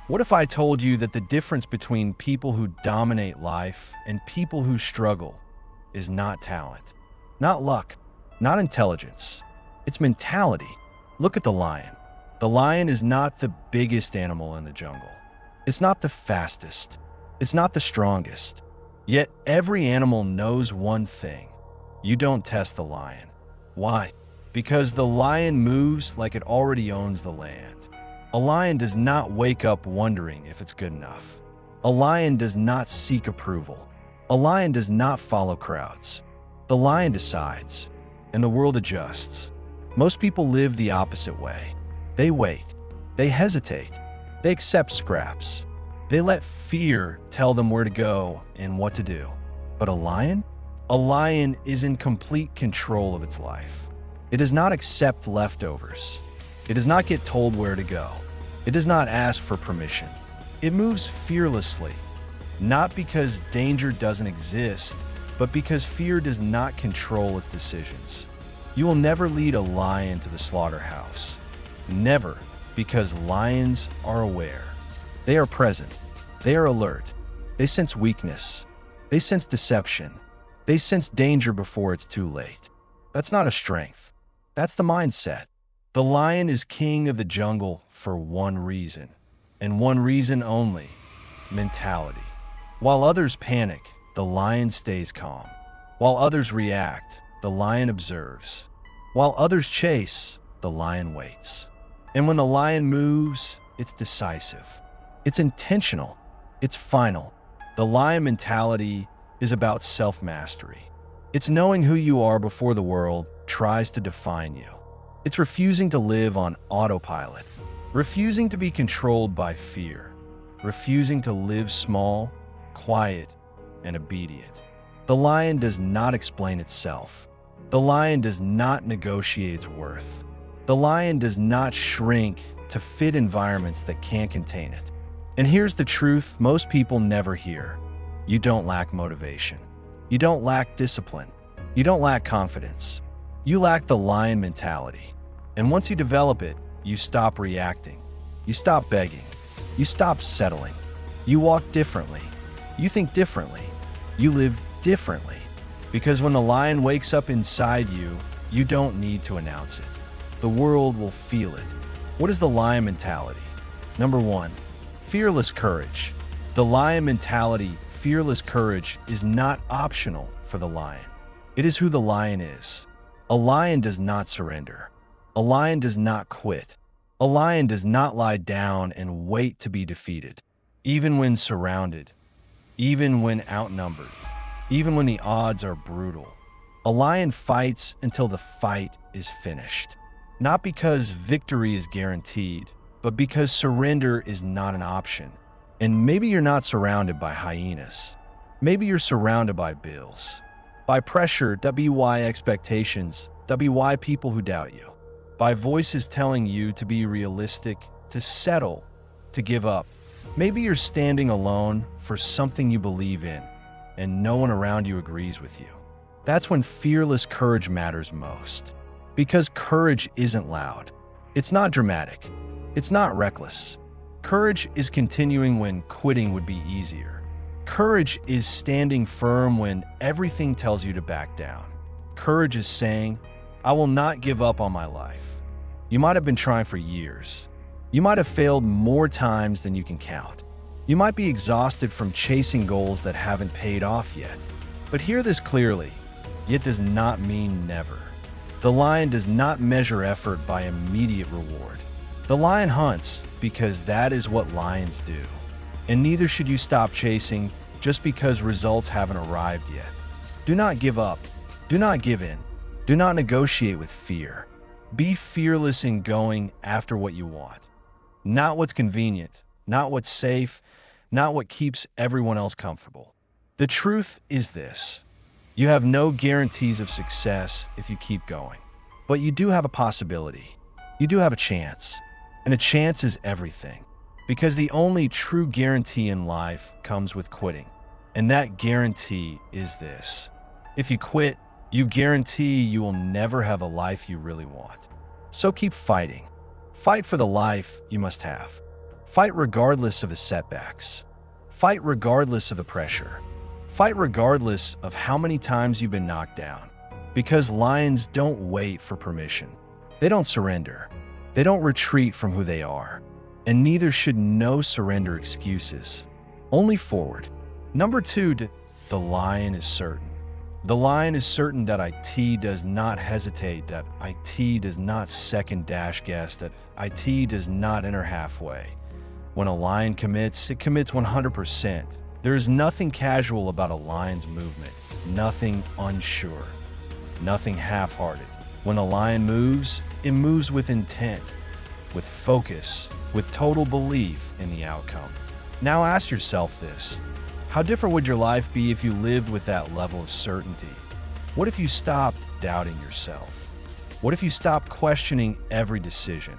What if I told you that the difference between people who dominate life and people who struggle is not talent, not luck, not intelligence? It's mentality. Look at the lion. The lion is not the biggest animal in the jungle. It's not the fastest. It's not the strongest. Yet every animal knows one thing. You don't test the lion. Why? Because the lion moves like it already owns the land. A lion does not wake up wondering if it's good enough. A lion does not seek approval. A lion does not follow crowds. The lion decides, and the world adjusts. Most people live the opposite way. They wait. They hesitate. They accept scraps. They let fear tell them where to go and what to do. But a lion? A lion is in complete control of its life. It does not accept leftovers. It does not get told where to go. It does not ask for permission. It moves fearlessly, not because danger doesn't exist, but because fear does not control its decisions. You will never lead a lion to the slaughterhouse. Never, because lions are aware. They are present. They are alert. They sense weakness. They sense deception. They sense danger before it's too late. That's not a strength. That's the mindset. The lion is king of the jungle for one reason, and one reason only: mentality. While others panic, the lion stays calm. While others react, the lion observes. While others chase, the lion waits. And when the lion moves, it's decisive. It's intentional. It's final. The lion mentality is about self-mastery. It's knowing who you are before the world tries to define you. It's refusing to live on autopilot, refusing to be controlled by fear, refusing to live small, quiet, and obedient. The lion does not explain itself. The lion does not negotiate its worth. The lion does not shrink to fit environments that can't contain it. And here's the truth most people never hear. You don't lack motivation. You don't lack discipline. You don't lack confidence. You lack the lion mentality. And once you develop it, you stop reacting. You stop begging. You stop settling. You walk differently. You think differently. You live differently. Because when the lion wakes up inside you, you don't need to announce it. The world will feel it. What is the lion mentality? Number 1, fearless courage. The lion mentality, fearless courage, is not optional for the lion. It is who the lion is. A lion does not surrender. A lion does not quit. A lion does not lie down and wait to be defeated. Even when surrounded, even when outnumbered, even when the odds are brutal. A lion fights until the fight is finished. Not because victory is guaranteed, but because surrender is not an option. And maybe you're not surrounded by hyenas. Maybe you're surrounded by bills, by pressure, WY expectations, WY people who doubt you, by voices telling you to be realistic, to settle, to give up. Maybe you're standing alone for something you believe in, and no one around you agrees with you. That's when fearless courage matters most. Because courage isn't loud. It's not dramatic. It's not reckless. Courage is continuing when quitting would be easier. Courage is standing firm when everything tells you to back down. Courage is saying, I will not give up on my life. You might have been trying for years. You might have failed more times than you can count. You might be exhausted from chasing goals that haven't paid off yet. But hear this clearly, it does not mean never. The lion does not measure effort by immediate reward. The lion hunts because that is what lions do. And neither should you stop chasing just because results haven't arrived yet. Do not give up. Do not give in. Do not negotiate with fear. Be fearless in going after what you want. Not what's convenient, not what's safe, not what keeps everyone else comfortable. The truth is this: you have no guarantees of success if you keep going. But you do have a possibility. You do have a chance. And a chance is everything. Because the only true guarantee in life comes with quitting. And that guarantee is this: if you quit, you guarantee you will never have a life you really want. So keep fighting. Fight for the life you must have. Fight regardless of the setbacks. Fight regardless of the pressure. Fight regardless of how many times you've been knocked down. Because lions don't wait for permission. They don't surrender. They don't retreat from who they are. And neither should no surrender excuses. Only forward. Number 2, the lion is certain. The lion is certain that it does not hesitate, that it does not second guess, that it does not enter halfway. When a lion commits, it commits 100%. There is nothing casual about a lion's movement, nothing unsure, nothing half-hearted. When a lion moves, it moves with intent, with focus, with total belief in the outcome. Now ask yourself this. How different would your life be if you lived with that level of certainty? What if you stopped doubting yourself? What if you stopped questioning every decision?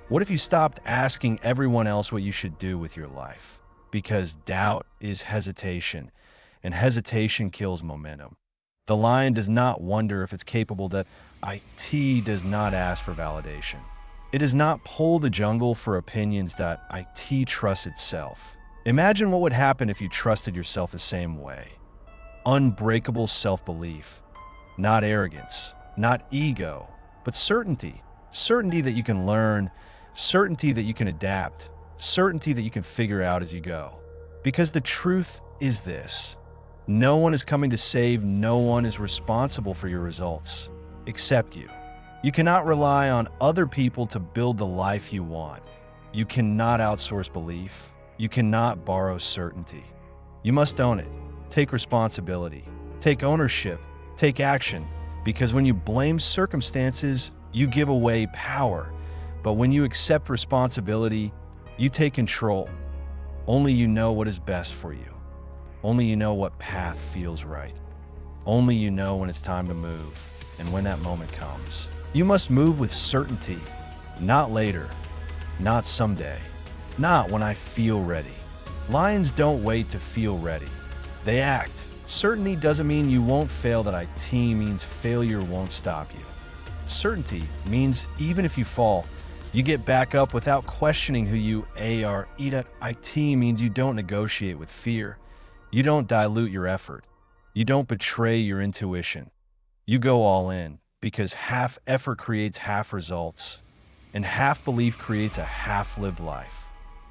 What if you stopped asking everyone else what you should do with your life? Because doubt is hesitation, and hesitation kills momentum. The lion does not wonder if it's capable, that it does not ask for validation. It does not pull the jungle for opinions, that it trusts itself. Imagine what would happen if you trusted yourself the same way. Unbreakable self-belief, not arrogance, not ego, but certainty. Certainty that you can learn, certainty that you can adapt, certainty that you can figure out as you go. Because the truth is this: no one is coming to save, no one is responsible for your results, except you. You cannot rely on other people to build the life you want. You cannot outsource belief. You cannot borrow certainty. You must own it. Take responsibility. Take ownership. Take action. Because when you blame circumstances, you give away power. But when you accept responsibility, you take control. Only you know what is best for you. Only you know what path feels right. Only you know when it's time to move. And when that moment comes, you must move with certainty. Not later. Not someday. Not when I feel ready. Lions don't wait to feel ready. They act. Certainty doesn't mean you won't fail, that it means failure won't stop you. Certainty means even if you fall, you get back up without questioning who you are. It means you don't negotiate with fear. You don't dilute your effort. You don't betray your intuition. You go all in, because half effort creates half results, and half belief creates a half-lived life.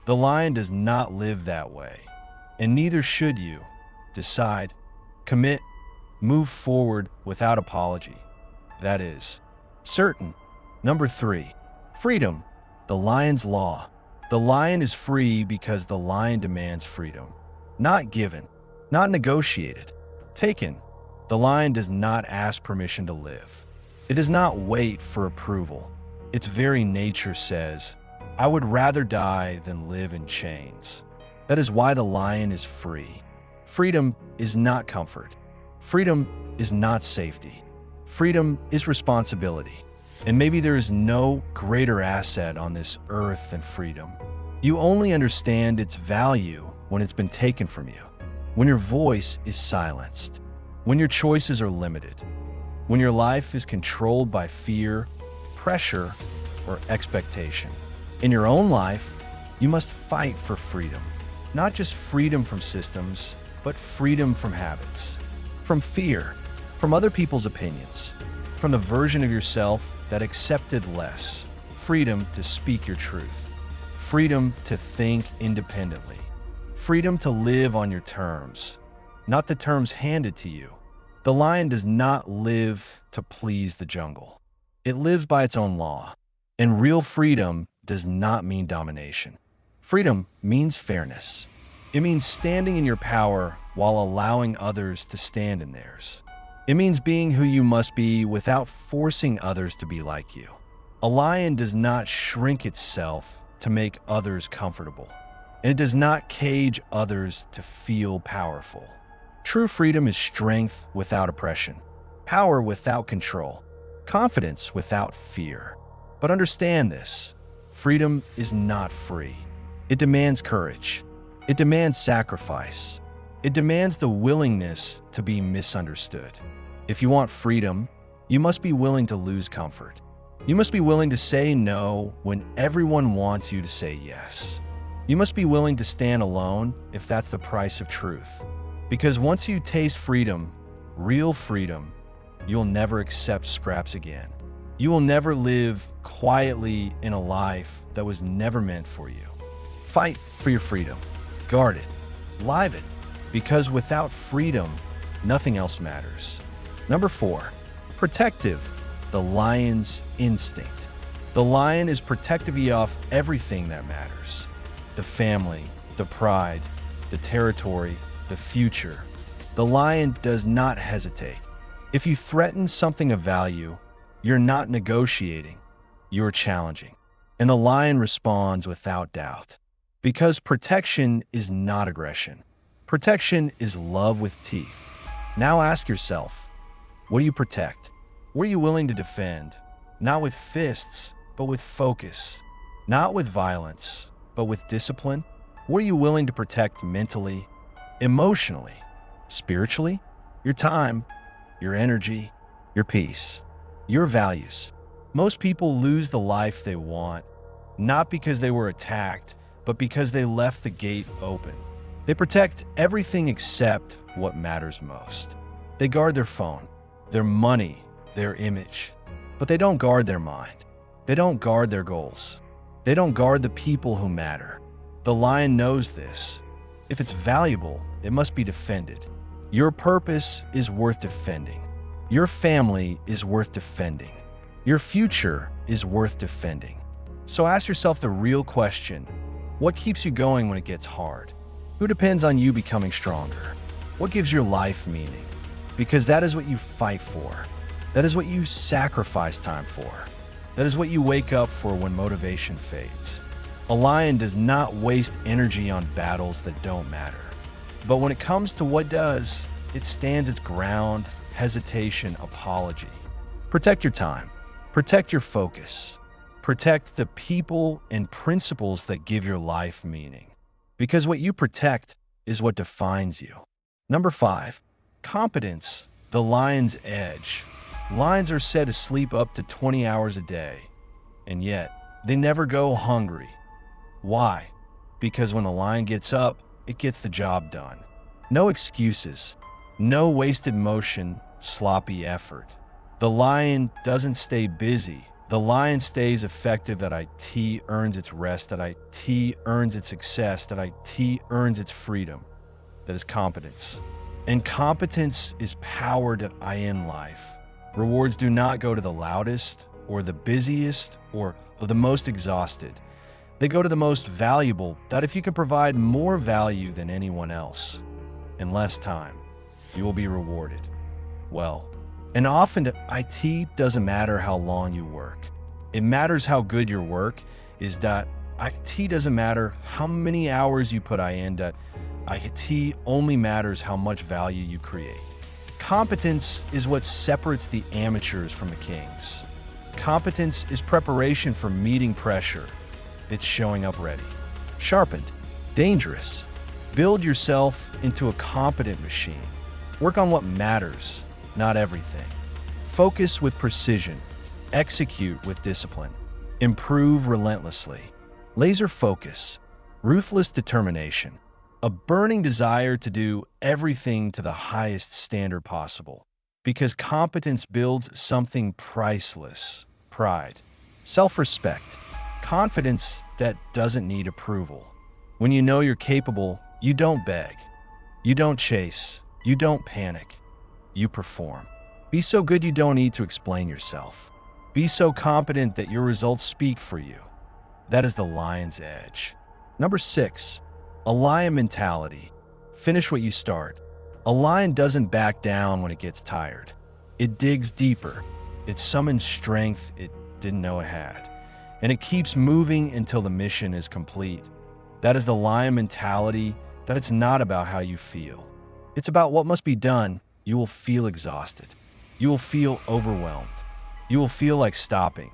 The lion does not live that way, and neither should you. Decide, commit, move forward without apology. That is certain. Number 3, freedom, the lion's law. The lion is free because the lion demands freedom. Not given, not negotiated, taken. The lion does not ask permission to live. It does not wait for approval. Its very nature says, I would rather die than live in chains. That is why the lion is free. Freedom is not comfort. Freedom is not safety. Freedom is responsibility. And maybe there is no greater asset on this earth than freedom. You only understand its value when it's been taken from you, when your voice is silenced, when your choices are limited, when your life is controlled by fear, pressure, or expectation. In your own life, you must fight for freedom. Not just freedom from systems, but freedom from habits, from fear, from other people's opinions, from the version of yourself that accepted less. Freedom to speak your truth. Freedom to think independently. Freedom to live on your terms, not the terms handed to you. The lion does not live to please the jungle. It lives by its own law. And real freedom does not mean domination. Freedom means fairness. It means standing in your power while allowing others to stand in theirs. It means being who you must be without forcing others to be like you. A lion does not shrink itself to make others comfortable, and it does not cage others to feel powerful. True freedom is strength without oppression, power without control, confidence without fear. But understand this: freedom is not free. It demands courage. It demands sacrifice. It demands the willingness to be misunderstood. If you want freedom, you must be willing to lose comfort. You must be willing to say no when everyone wants you to say yes. You must be willing to stand alone if that's the price of truth. Because once you taste freedom, real freedom, you'll never accept scraps again. You will never live quietly in a life that was never meant for you. Fight for your freedom. Guard it. Live it. Because without freedom, nothing else matters. Number 4, protective, the lion's instinct. The lion is protective of everything that matters. The family, the pride, the territory, the future. The lion does not hesitate. If you threaten something of value, you're not negotiating, you're challenging. And the lion responds without doubt. Because protection is not aggression. Protection is love with teeth. Now ask yourself, what do you protect? What are you willing to defend? Not with fists, but with focus. Not with violence, but with discipline. What are you willing to protect mentally, emotionally, spiritually? Your time, your energy, your peace, your values. Most people lose the life they want, not because they were attacked, but because they left the gate open. They protect everything except what matters most. They guard their phone, their money, their image, but they don't guard their mind. They don't guard their goals. They don't guard the people who matter. The lion knows this. If it's valuable, it must be defended. Your purpose is worth defending. Your family is worth defending. Your future is worth defending. So ask yourself the real question: what keeps you going when it gets hard? Who depends on you becoming stronger? What gives your life meaning? Because that is what you fight for. That is what you sacrifice time for. That is what you wake up for when motivation fades. A lion does not waste energy on battles that don't matter. But when it comes to what does, it stands its ground, hesitation, apology. Protect your time. Protect your focus. Protect the people and principles that give your life meaning. Because what you protect is what defines you. Number 5, competence, the lion's edge. Lions are said to sleep up to 20 hours a day, and yet they never go hungry. Why? Because when the lion gets up, it gets the job done. No excuses, no wasted motion, sloppy effort. The lion doesn't stay busy. The lion stays effective. That IT earns its rest. That IT earns its success. That IT earns its freedom. That is competence. And competence is power that I in life. Rewards do not go to the loudest or the busiest or the most exhausted. They go to the most valuable. That if you can provide more value than anyone else in less time, you will be rewarded well. And often IT doesn't matter how long you work. It matters how good your work is. That IT doesn't matter how many hours you put in. That IT only matters how much value you create. Competence is what separates the amateurs from the kings. Competence is preparation for meeting pressure. It's showing up ready. Sharpened, dangerous. Build yourself into a competent machine. Work on what matters, not everything. Focus with precision. Execute with discipline. Improve relentlessly. Laser focus. Ruthless determination. A burning desire to do everything to the highest standard possible. Because competence builds something priceless. Pride. Self-respect. Confidence that doesn't need approval. When you know you're capable, you don't beg. You don't chase. You don't panic. You perform. Be so good you don't need to explain yourself. Be so competent that your results speak for you. That is the lion's edge. Number 6, a lion mentality. Finish what you start. A lion doesn't back down when it gets tired. It digs deeper. It summons strength it didn't know it had. And it keeps moving until the mission is complete. That is the lion mentality. That it's not about how you feel. It's about what must be done. You will feel exhausted. You will feel overwhelmed. You will feel like stopping.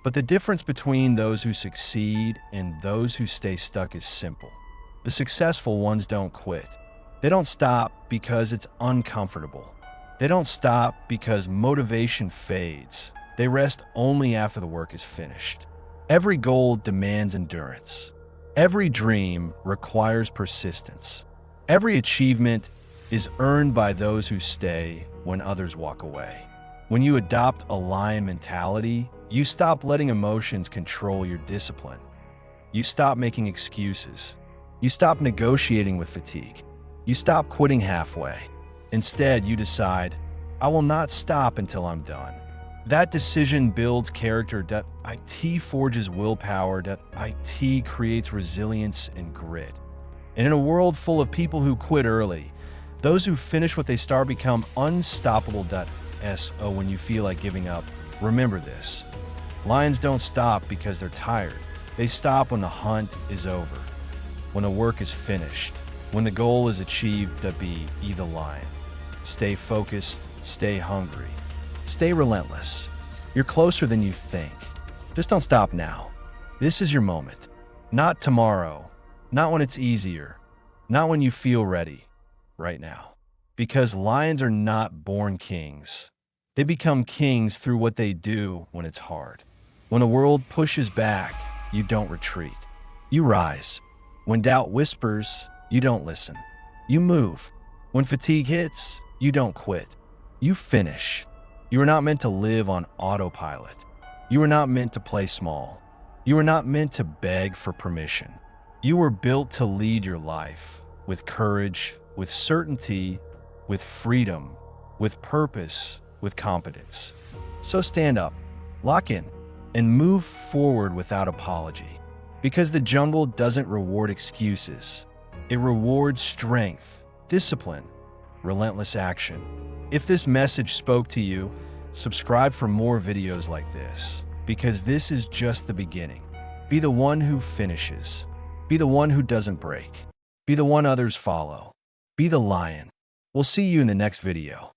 But the difference between those who succeed and those who stay stuck is simple. The successful ones don't quit. They don't stop because it's uncomfortable. They don't stop because motivation fades. They rest only after the work is finished. Every goal demands endurance. Every dream requires persistence. Every achievement is earned by those who stay when others walk away. When you adopt a lion mentality, you stop letting emotions control your discipline. You stop making excuses. You stop negotiating with fatigue. You stop quitting halfway. Instead, you decide, I will not stop until I'm done. That decision builds character. It forges willpower. It creates resilience and grit. And in a world full of people who quit early, those who finish what they start become unstoppable. So when you feel like giving up, remember this. Lions don't stop because they're tired. They stop when the hunt is over, when the work is finished, when the goal is achieved. Be the lion. Stay focused, stay hungry, stay relentless. You're closer than you think. Just don't stop now. This is your moment. Not tomorrow, not when it's easier, not when you feel ready, right now. Because lions are not born kings. They become kings through what they do when it's hard. When the world pushes back, you don't retreat. You rise. When doubt whispers, you don't listen. You move. When fatigue hits, you don't quit. You finish. You are not meant to live on autopilot. You are not meant to play small. You are not meant to beg for permission. You were built to lead your life with courage, with certainty, with freedom, with purpose, with competence. So stand up, lock in, and move forward without apology. Because the jungle doesn't reward excuses. It rewards strength, discipline, relentless action. If this message spoke to you, subscribe for more videos like this, because this is just the beginning. Be the one who finishes. Be the one who doesn't break. Be the one others follow. Be the lion. We'll see you in the next video.